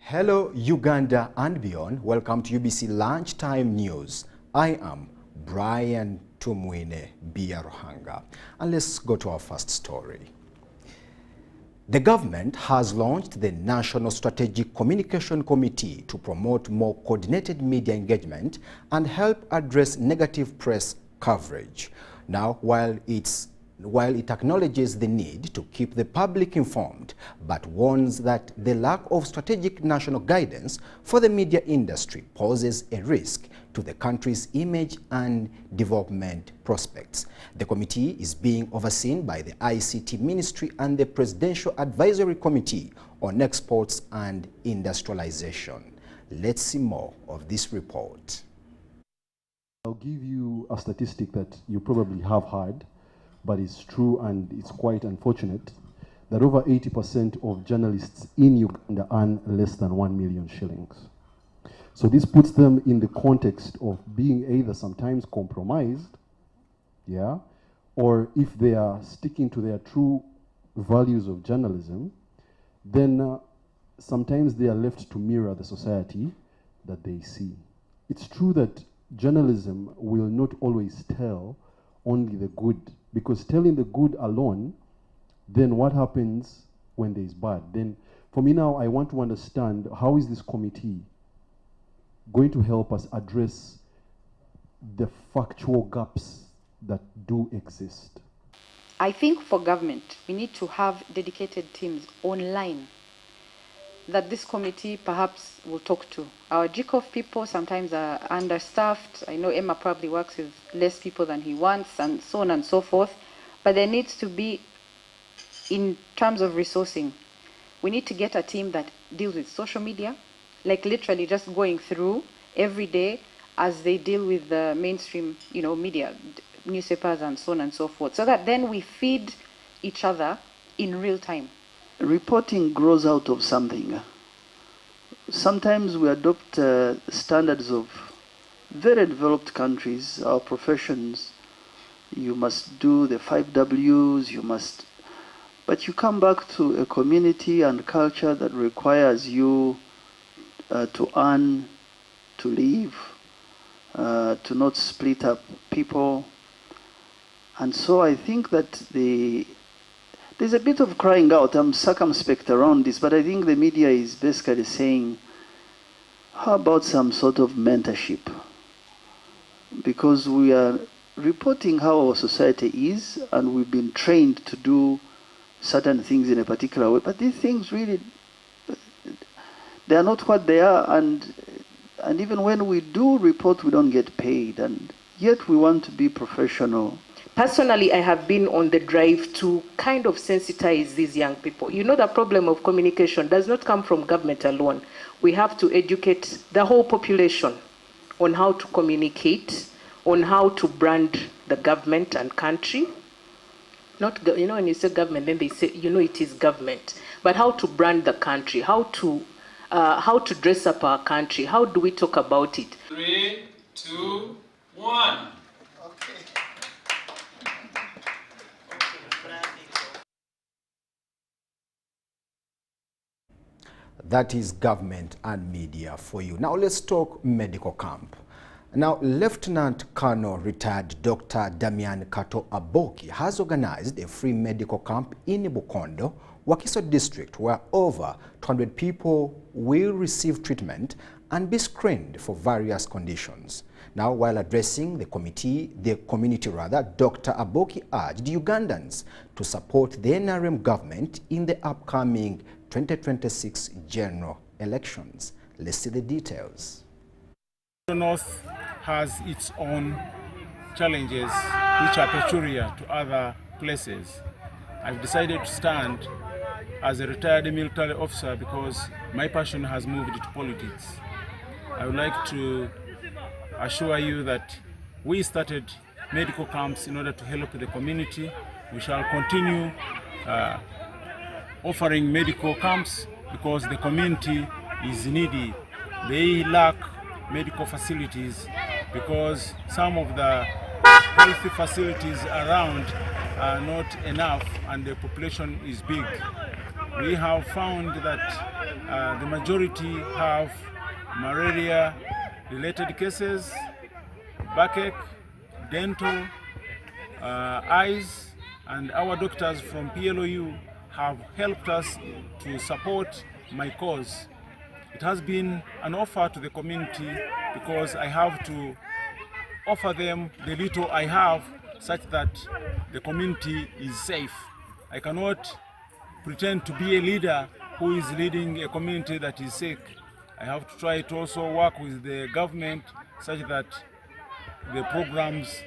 Hello Uganda and beyond. Welcome to UBC Lunchtime News. I am Brian Tumwine Biaruhanga. And let's go to our first story. The government has launched the National Strategic Communication Committee to promote more coordinated media engagement and help address negative press coverage. Now, while it acknowledges the need to keep the public informed, but warns that the lack of strategic national guidance for the media industry poses a risk to the country's image and development prospects. The committee is being overseen by the ICT Ministry and the Presidential Advisory Committee on Exports and Industrialization. Let's see more of this report. I'll give you a statistic that you probably have heard, but it's true and it's quite unfortunate, that over 80% of journalists in Uganda earn less than 1 million shillings. So this puts them in the context of being either sometimes compromised, yeah, or if they are sticking to their true values of journalism, then sometimes they are left to mirror the society that they see. It's true that journalism will not always tell only the good, because telling the good alone, then what happens when there is bad? Then for me now, I want to understand, how is this committee going to help us address the factual gaps that do exist? I think for government, we need to have dedicated teams online that this committee perhaps will talk to. Our GCOF people sometimes are understaffed. I know Emma probably works with less people than he wants, and so on and so forth. But there needs to be, in terms of resourcing, we need to get a team that deals with social media, like literally just going through every day as they deal with the mainstream, media, newspapers and so on and so forth, so that then we feed each other in real time. Reporting grows out of something. Sometimes we adopt standards of very developed countries, our professions. You must do the 5 Ws, but you come back to a community and culture that requires you to earn, to live, to not split up people. And so I think that there's a bit of crying out. I'm circumspect around this, but I think the media is basically saying, how about some sort of mentorship? Because we are reporting how our society is, and we've been trained to do certain things in a particular way, but these things really, they are not what they are, and even when we do report, we don't get paid, and yet we want to be professional. Personally, I have been on the drive to kind of sensitize these young people. The problem of communication does not come from government alone. We have to educate the whole population on how to communicate, on how to brand the government and country. Not, when you say government, then they say, it is government. But how to brand the country, how to dress up our country, how do we talk about it? 3, 2, 1. That is government and media for you. Now let's talk medical camp. Now, Lieutenant Colonel retired Dr. Damian Kato Aboki has organized a free medical camp in Bukondo, Wakiso district, where over 200 people will receive treatment and be screened for various conditions. Now, while addressing the community, Dr. Aboki urged Ugandans to support the NRM government in the upcoming 2026 general elections. Let's see the details. The North has its own challenges which are peculiar to other places. I've decided to stand as a retired military officer because my passion has moved to politics. I would like to assure you that we started medical camps in order to help the community. We shall continue offering medical camps because the community is needy. They lack medical facilities because some of the healthy facilities around are not enough and the population is big. We have found that the majority have malaria-related cases, backache, dental, eyes, and our doctors from PLOU have helped us to support my cause. It has been an offer to the community because I have to offer them the little I have such that the community is safe. I cannot pretend to be a leader who is leading a community that is sick. I have to try to also work with the government such that the programs